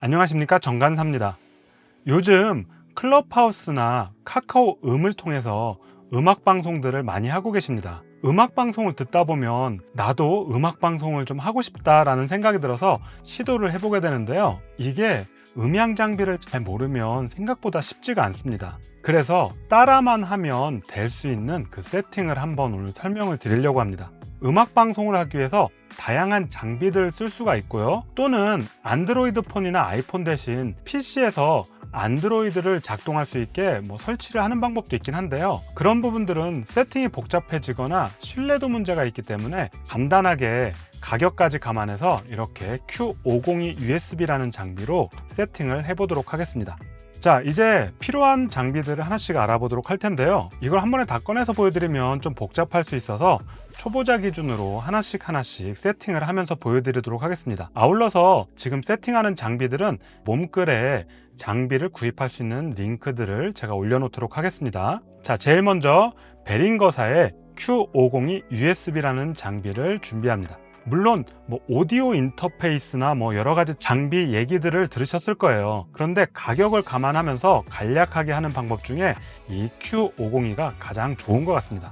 안녕하십니까, 정관사입니다. 요즘 클럽하우스나 카카오 음을 통해서 음악 방송들을 많이 하고 계십니다. 음악 방송을 듣다 보면 나도 음악 방송을 좀 하고 싶다라는 생각이 들어서 시도를 해보게 되는데요. 이게 음향 장비를 잘 모르면 생각보다 쉽지가 않습니다. 그래서 따라만 하면 될 수 있는 그 세팅을 한번 오늘 설명을 드리려고 합니다. 음악 방송을 하기 위해서 다양한 장비들을 쓸 수가 있고요. 또는 안드로이드 폰이나 아이폰 대신 PC에서 안드로이드를 작동할 수 있게 설치를 하는 방법도 있긴 한데요. 그런 부분들은 세팅이 복잡해지거나 신뢰도 문제가 있기 때문에 간단하게 가격까지 감안해서 이렇게 Q502 USB라는 장비로 세팅을 해보도록 하겠습니다. 자, 이제 필요한 장비들을 하나씩 알아보도록 할 텐데요. 이걸 한 번에 다 꺼내서 보여드리면 좀 복잡할 수 있어서 초보자 기준으로 하나씩 세팅을 하면서 보여드리도록 하겠습니다. 아울러서 지금 세팅하는 장비들은 몸글에 장비를 구입할 수 있는 링크들을 제가 올려놓도록 하겠습니다. 자, 제일 먼저 베링거사의 Q502 USB라는 장비를 준비합니다. 물론 오디오 인터페이스나 여러 가지 장비 얘기들을 들으셨을 거예요. 그런데 가격을 감안하면서 간략하게 하는 방법 중에 이 Q502가 가장 좋은 것 같습니다.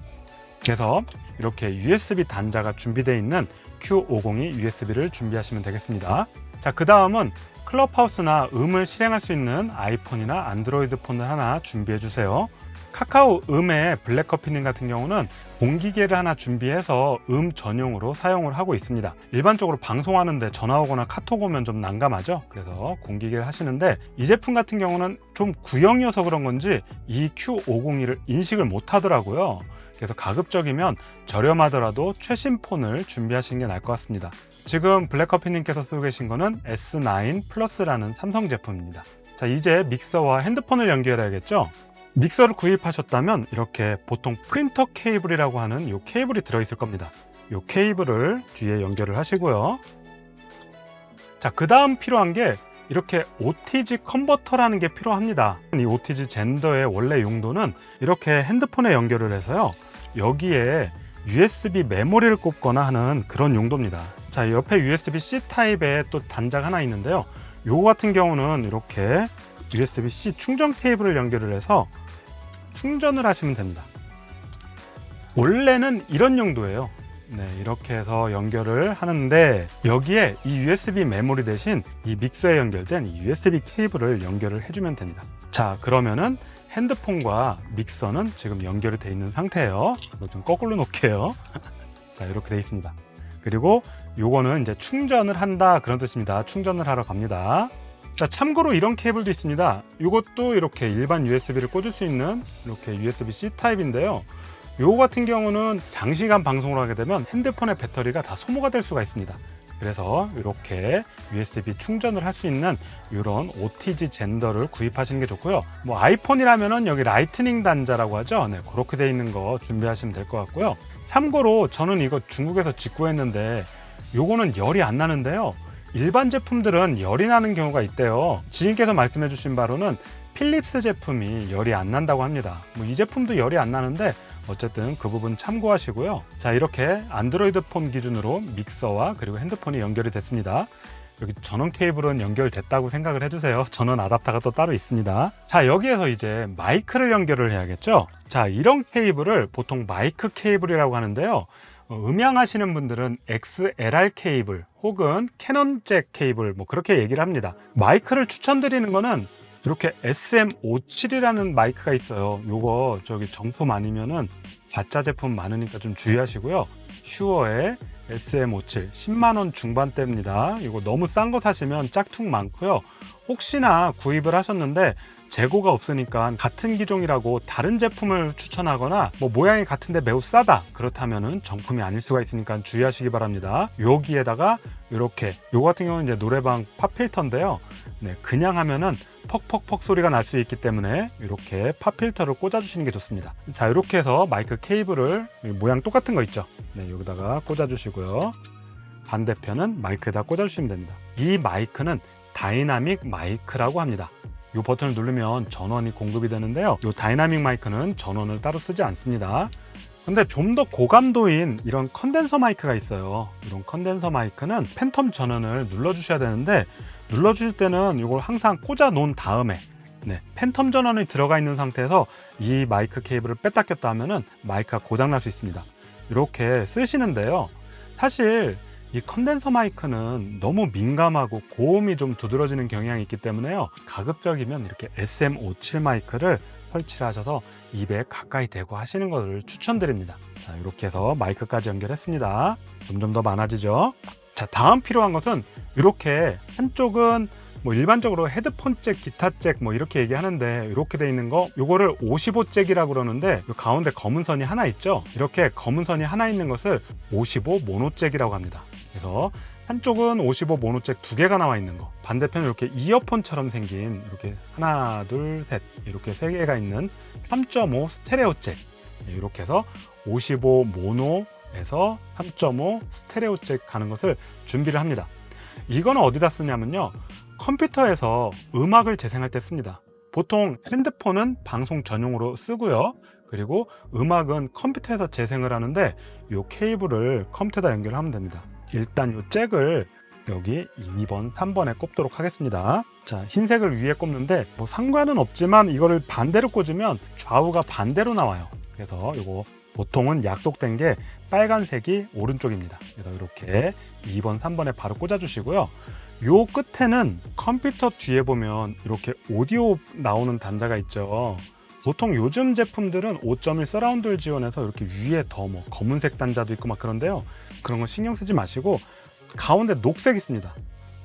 그래서 이렇게 USB 단자가 준비되어 있는 Q502 USB를 준비하시면 되겠습니다. 자, 그 다음은 클럽하우스나 음을 실행할 수 있는 아이폰이나 안드로이드 폰을 하나 준비해 주세요. 카카오 음의 블랙커피님 같은 경우는 공기계를 하나 준비해서 음 전용으로 사용을 하고 있습니다. 일반적으로 방송하는데 전화 오거나 카톡 오면 좀 난감하죠. 그래서 공기계를 하시는데 이 제품 같은 경우는 좀 구형이어서 그런 건지 이 Q502를 인식을 못 하더라고요. 그래서 가급적이면 저렴하더라도 최신 폰을 준비하시는 게 나을 것 같습니다. 지금 블랙커피님께서 쓰고 계신 거는 S9 플러스라는 삼성 제품입니다. 자, 이제 믹서와 핸드폰을 연결해야겠죠. 믹서를 구입하셨다면 이렇게 보통 프린터 케이블이라고 하는 이 케이블이 들어있을 겁니다. 이 케이블을 뒤에 연결을 하시고요. 자, 그 다음 필요한 게 이렇게 OTG 컨버터라는 게 필요합니다. 이 OTG 젠더의 원래 용도는 이렇게 핸드폰에 연결을 해서요, 여기에 USB 메모리를 꼽거나 하는 그런 용도입니다. 자, 옆에 USB-C 타입의 또 단자가 하나 있는데요. 요거 같은 경우는 이렇게 USB-C 충전 케이블을 연결을 해서 충전을 하시면 됩니다. 원래는 이런 용도예요. 네, 이렇게 해서 연결을 하는데 여기에 이 USB 메모리 대신 이 믹서에 연결된 이 USB 케이블을 연결을 해주면 됩니다. 자, 그러면은 핸드폰과 믹서는 지금 연결이 되어 있는 상태예요. 이거 좀 거꾸로 놓을게요. 자, 이렇게 되어 있습니다. 그리고 요거는 이제 충전을 한다 그런 뜻입니다. 충전을 하러 갑니다. 자, 참고로 이런 케이블도 있습니다. 이것도 이렇게 일반 USB를 꽂을 수 있는 이렇게 USB-C 타입인데요. 요거 같은 경우는 장시간 방송을 하게 되면 핸드폰의 배터리가 다 소모가 될 수가 있습니다. 그래서 이렇게 USB 충전을 할 수 있는 이런 OTG 젠더를 구입하시는 게 좋고요. 아이폰이라면은 여기 라이트닝 단자라고 하죠. 네, 그렇게 되어 있는 거 준비하시면 될 것 같고요. 참고로 저는 이거 중국에서 직구했는데 요거는 열이 안 나는데요. 일반 제품들은 열이 나는 경우가 있대요. 지인께서 말씀해 주신 바로는 필립스 제품이 열이 안 난다고 합니다. 이 제품도 열이 안 나는데 어쨌든 그 부분 참고하시고요. 자, 이렇게 안드로이드 폰 기준으로 믹서와 그리고 핸드폰이 연결이 됐습니다. 여기 전원 케이블은 연결됐다고 생각을 해주세요. 전원 아답터가 또 따로 있습니다. 자, 여기에서 이제 마이크를 연결을 해야겠죠. 자, 이런 케이블을 보통 마이크 케이블이라고 하는데요. 음향하시는 분들은 XLR 케이블 혹은 캐논 잭 케이블 그렇게 얘기를 합니다. 마이크를 추천드리는 거는 이렇게 SM57이라는 마이크가 있어요. 요거 정품 아니면은 가짜 제품 많으니까 좀 주의하시고요. 슈어의 SM57 10만원 중반대입니다. 이거 너무 싼 거 사시면 짝퉁 많고요. 혹시나 구입을 하셨는데 재고가 없으니까 같은 기종이라고 다른 제품을 추천하거나 모양이 같은데 매우 싸다 그렇다면은 정품이 아닐 수가 있으니까 주의하시기 바랍니다. 여기에다가 이렇게 요거 같은 경우는 이제 노래방 팝필터인데요. 네, 그냥 하면은 퍽퍽퍽 소리가 날 수 있기 때문에 이렇게 팝필터를 꽂아 주시는 게 좋습니다. 자, 이렇게 해서 마이크 케이블을 모양 똑같은 거 있죠. 네, 여기다가 꽂아 주시고요. 반대편은 마이크에다 꽂아 주시면 됩니다. 이 마이크는 다이나믹 마이크라고 합니다. 이 버튼을 누르면 전원이 공급이 되는데요. 이 다이나믹 마이크는 전원을 따로 쓰지 않습니다. 근데 좀 더 고감도인 이런 컨덴서 마이크가 있어요. 이런 컨덴서 마이크는 팬텀 전원을 눌러 주셔야 되는데 눌러주실 때는 이걸 항상 꽂아 놓은 다음에 팬텀 전원이 들어가 있는 상태에서 이 마이크 케이블을 뺐다 꼈다 하면은 마이크가 고장날 수 있습니다. 이렇게 쓰시는데요, 사실 이 컨덴서 마이크는 너무 민감하고 고음이 좀 두드러지는 경향이 있기 때문에요, 가급적이면 이렇게 SM57 마이크를 설치를 하셔서 입에 가까이 대고 하시는 것을 추천드립니다. 자, 이렇게 해서 마이크까지 연결했습니다. 점점 더 많아지죠. 자, 다음 필요한 것은 이렇게 한쪽은 뭐 일반적으로 헤드폰 잭, 기타 잭 뭐 이렇게 얘기하는데, 이렇게 돼 있는 거 요거를 55 잭이라고 그러는데, 요 가운데 검은 선이 하나 있죠. 이렇게 검은 선이 하나 있는 것을 55 모노 잭이라고 합니다. 그래서 한쪽은 55 모노 잭 두 개가 나와 있는 거, 반대편은 이렇게 이어폰처럼 생긴 이렇게 하나 둘 셋 이렇게 세 개가 있는 3.5 스테레오 잭, 이렇게 해서 55 모노에서 3.5 스테레오 잭 가는 것을 준비를 합니다. 이거는 어디다 쓰냐면요, 컴퓨터에서 음악을 재생할 때 씁니다. 보통 핸드폰은 방송 전용으로 쓰고요, 그리고 음악은 컴퓨터에서 재생을 하는데 이 케이블을 컴퓨터에다 연결하면 됩니다. 일단 이 잭을 여기 2번, 3번에 꼽도록 하겠습니다. 자, 흰색을 위에 꼽는데 뭐 상관은 없지만 이거를 반대로 꽂으면 좌우가 반대로 나와요. 그래서 이거 보통은 약속된 게 빨간색이 오른쪽입니다. 그래서 이렇게 2번, 3번에 바로 꽂아주시고요. 요 끝에는 컴퓨터 뒤에 보면 이렇게 오디오 나오는 단자가 있죠. 보통 요즘 제품들은 5.1 서라운드를 지원해서 이렇게 위에 더 뭐 검은색 단자도 있고 막 그런데요, 그런 거 신경 쓰지 마시고 가운데 녹색 있습니다.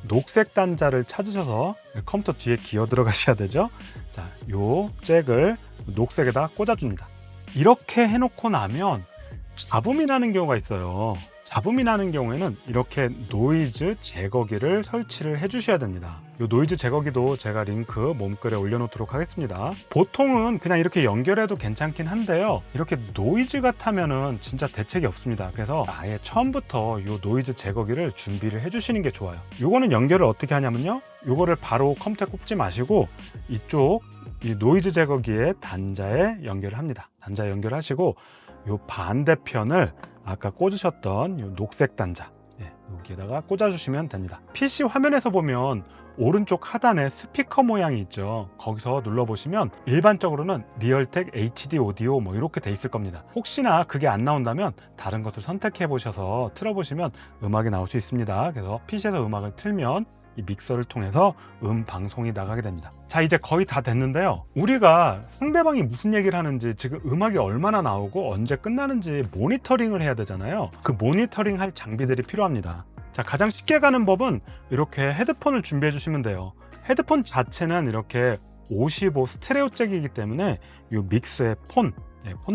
녹색 단자를 찾으셔서 컴퓨터 뒤에 기어 들어가셔야 되죠. 자, 요 잭을 녹색에다 꽂아줍니다. 이렇게 해놓고 나면 잡음이 나는 경우가 있어요. 잡음이 나는 경우에는 이렇게 노이즈 제거기를 설치를 해 주셔야 됩니다. 이 노이즈 제거기도 제가 링크 몸글에 올려놓도록 하겠습니다. 보통은 그냥 이렇게 연결해도 괜찮긴 한데요, 이렇게 노이즈가 타면은 진짜 대책이 없습니다. 그래서 아예 처음부터 이 노이즈 제거기를 준비를 해 주시는 게 좋아요. 이거는 연결을 어떻게 하냐면요, 이거를 바로 컴퓨터에 꼽지 마시고 이쪽 이 노이즈 제거기의 단자에 연결을 합니다. 단자에 연결하시고 이 반대편을 아까 꽂으셨던 이 녹색 단자, 여기에다가 꽂아주시면 됩니다. PC 화면에서 보면 오른쪽 하단에 스피커 모양이 있죠. 거기서 눌러보시면 일반적으로는 리얼텍 HD 오디오 뭐 이렇게 돼 있을 겁니다. 혹시나 그게 안 나온다면 다른 것을 선택해 보셔서 틀어보시면 음악이 나올 수 있습니다. 그래서 PC에서 음악을 틀면 이 믹서를 통해서 방송이 나가게 됩니다. 자, 이제 거의 다 됐는데요, 우리가 상대방이 무슨 얘기를 하는지, 지금 음악이 얼마나 나오고 언제 끝나는지 모니터링을 해야 되잖아요. 그 모니터링 할 장비들이 필요합니다. 자, 가장 쉽게 가는 법은 이렇게 헤드폰을 준비해 주시면 돼요. 헤드폰 자체는 이렇게 55 스테레오 잭이기 때문에 이 믹서의 폰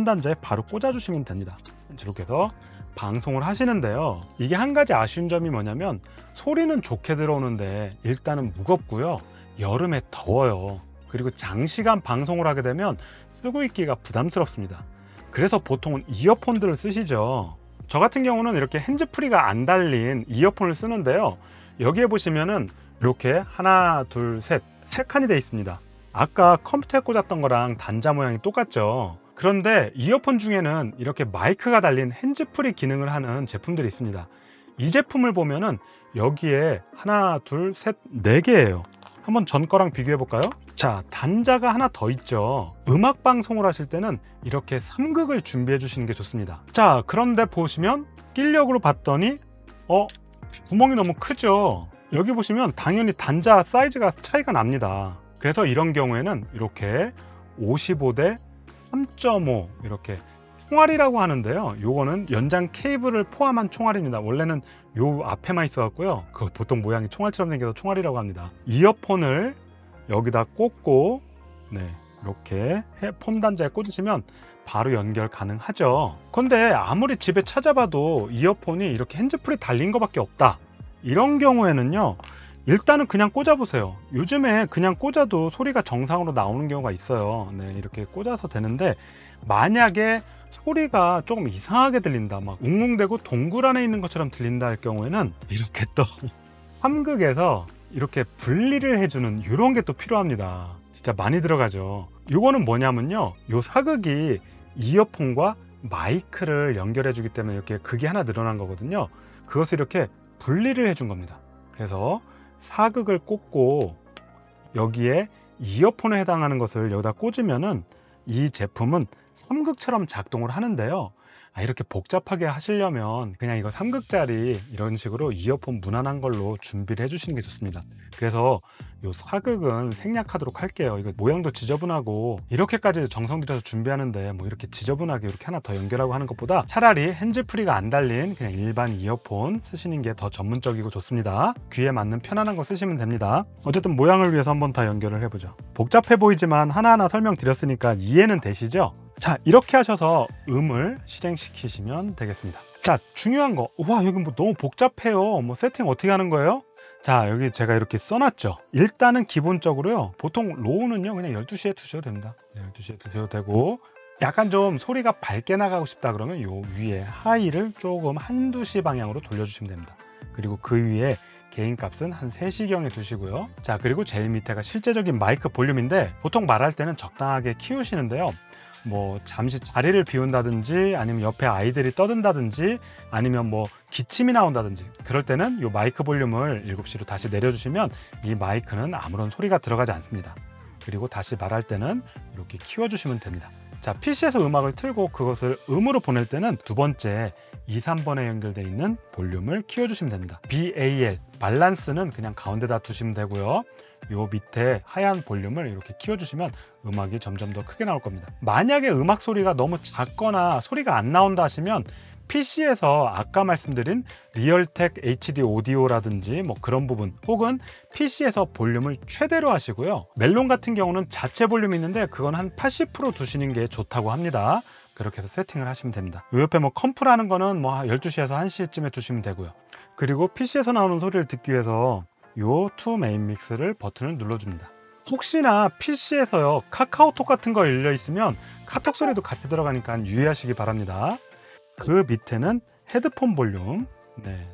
단자에 바로 꽂아 주시면 됩니다. 이렇게 해서 방송을 하시는데요, 이게 한 가지 아쉬운 점이 뭐냐면 소리는 좋게 들어오는데 일단은 무겁고요, 여름에 더워요. 그리고 장시간 방송을 하게 되면 쓰고 있기가 부담스럽습니다. 그래서 보통은 이어폰들을 쓰시죠. 저 같은 경우는 이렇게 핸즈프리가 안 달린 이어폰을 쓰는데요, 여기에 보시면은 이렇게 하나 둘 셋 세 칸이 되어 있습니다. 아까 컴퓨터에 꽂았던 거랑 단자 모양이 똑같죠. 그런데 이어폰 중에는 이렇게 마이크가 달린 핸즈프리 기능을 하는 제품들이 있습니다. 이 제품을 보면은 여기에 하나 둘 셋 네 개예요. 한번 전 거랑 비교해 볼까요? 자, 단자가 하나 더 있죠. 음악 방송을 하실 때는 이렇게 3극을 준비해 주시는 게 좋습니다. 자, 그런데 보시면 끼력으로 봤더니 구멍이 너무 크죠. 여기 보시면 당연히 단자 사이즈가 차이가 납니다. 그래서 이런 경우에는 이렇게 55대 3.5 이렇게 총알이라고 하는데요, 요거는 연장 케이블을 포함한 총알입니다. 원래는 요 앞에만 있어 갖고요, 그 보통 모양이 총알처럼 생겨서 총알이라고 합니다. 이어폰을 여기다 꽂고 이렇게 폰 단자에 꽂으시면 바로 연결 가능하죠. 근데 아무리 집에 찾아봐도 이어폰이 이렇게 핸즈프리 달린 거밖에 없다, 이런 경우에는요, 일단은 그냥 꽂아보세요. 요즘에 그냥 꽂아도 소리가 정상으로 나오는 경우가 있어요. 이렇게 꽂아서 되는데, 만약에 소리가 조금 이상하게 들린다, 막 웅웅대고 동굴 안에 있는 것처럼 들린다 할 경우에는 이렇게 또 3극에서 이렇게 분리를 해주는 이런 게 또 필요합니다. 진짜 많이 들어가죠. 요거는 뭐냐면요, 요 사극이 이어폰과 마이크를 연결해 주기 때문에 이렇게 극이 하나 늘어난 거거든요. 그것을 이렇게 분리를 해준 겁니다. 그래서 사극을 꽂고 여기에 이어폰에 해당하는 것을 여기다 꽂으면은 이 제품은 삼극처럼 작동을 하는데요. 이렇게 복잡하게 하시려면 그냥 이거 삼극짜리 이런 식으로 이어폰 무난한 걸로 준비를 해주시는 게 좋습니다. 그래서 요 사극은 생략하도록 할게요. 이거 모양도 지저분하고 이렇게까지 정성 들여서 준비하는데 뭐 이렇게 지저분하게 이렇게 하나 더 연결하고 하는 것보다 차라리 핸즈프리가 안 달린 그냥 일반 이어폰 쓰시는 게 더 전문적이고 좋습니다. 귀에 맞는 편안한 거 쓰시면 됩니다. 어쨌든 모양을 위해서 한번 다 연결을 해보죠. 복잡해 보이지만 하나하나 설명드렸으니까 이해는 되시죠? 자, 이렇게 하셔서 음을 실행시키시면 되겠습니다. 자, 중요한 거. 와, 여기 뭐 너무 복잡해요. 뭐 세팅 어떻게 하는 거예요? 자, 여기 제가 이렇게 써놨죠. 일단은 기본적으로요, 보통 로우는요 그냥 12시에 두셔도 됩니다. 12시에 두셔도 되고, 약간 좀 소리가 밝게 나가고 싶다 그러면 요 위에 하이를 조금 한두 시 방향으로 돌려주시면 됩니다. 그리고 그 위에 개인 값은 한 3시경에 두시고요. 자, 그리고 제일 밑에가 실제적인 마이크 볼륨인데, 보통 말할 때는 적당하게 키우시는데요, 뭐 잠시 자리를 비운다든지 아니면 옆에 아이들이 떠든다든지 아니면 뭐 기침이 나온다든지 그럴 때는 이 마이크 볼륨을 7시로 다시 내려주시면 이 마이크는 아무런 소리가 들어가지 않습니다. 그리고 다시 말할 때는 이렇게 키워주시면 됩니다. 자, PC에서 음악을 틀고 그것을 음으로 보낼 때는 두 번째 2, 3번에 연결되어 있는 볼륨을 키워주시면 됩니다. BAL, 밸런스는 그냥 가운데다 두시면 되고요. 요 밑에 하얀 볼륨을 이렇게 키워주시면 음악이 점점 더 크게 나올 겁니다. 만약에 음악 소리가 너무 작거나 소리가 안 나온다 하시면 PC에서 아까 말씀드린 리얼텍 HD 오디오라든지 뭐 그런 부분, 혹은 PC에서 볼륨을 최대로 하시고요. 멜론 같은 경우는 자체 볼륨이 있는데 그건 한 80% 두시는 게 좋다고 합니다. 그렇게 해서 세팅을 하시면 됩니다. 요 옆에 뭐 컴프라는 거는 뭐 12시에서 1시쯤에 두시면 되고요. 그리고 PC에서 나오는 소리를 듣기 위해서 요 투 메인 믹스를 버튼을 눌러줍니다. 혹시나 PC에서요 카카오톡 같은 거 열려 있으면 카톡 소리도 같이 들어가니까 유의하시기 바랍니다. 그 밑에는 헤드폰 볼륨,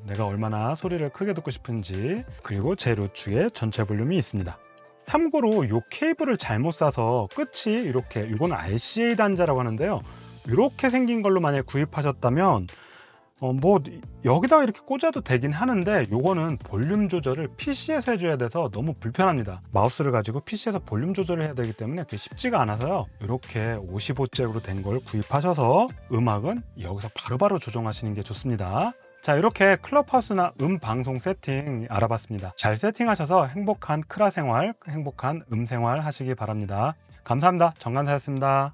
내가 얼마나 소리를 크게 듣고 싶은지, 그리고 제일 우측에 전체 볼륨이 있습니다. 참고로 요 케이블을 잘못 사서 끝이 이렇게, 이건 RCA 단자라고 하는데요, 이렇게 생긴 걸로 만약에 구입하셨다면 뭐 여기다가 이렇게 꽂아도 되긴 하는데, 요거는 볼륨 조절을 PC에서 해줘야 돼서 너무 불편합니다. 마우스를 가지고 PC에서 볼륨 조절을 해야 되기 때문에 그게 쉽지가 않아서요, 이렇게 55잭으로 된 걸 구입하셔서 음악은 여기서 바로바로 조정하시는 게 좋습니다. 자, 이렇게 클럽하우스나 방송 세팅 알아봤습니다. 잘 세팅하셔서 행복한 크라 생활, 행복한 생활 하시기 바랍니다. 감사합니다. 정관사였습니다.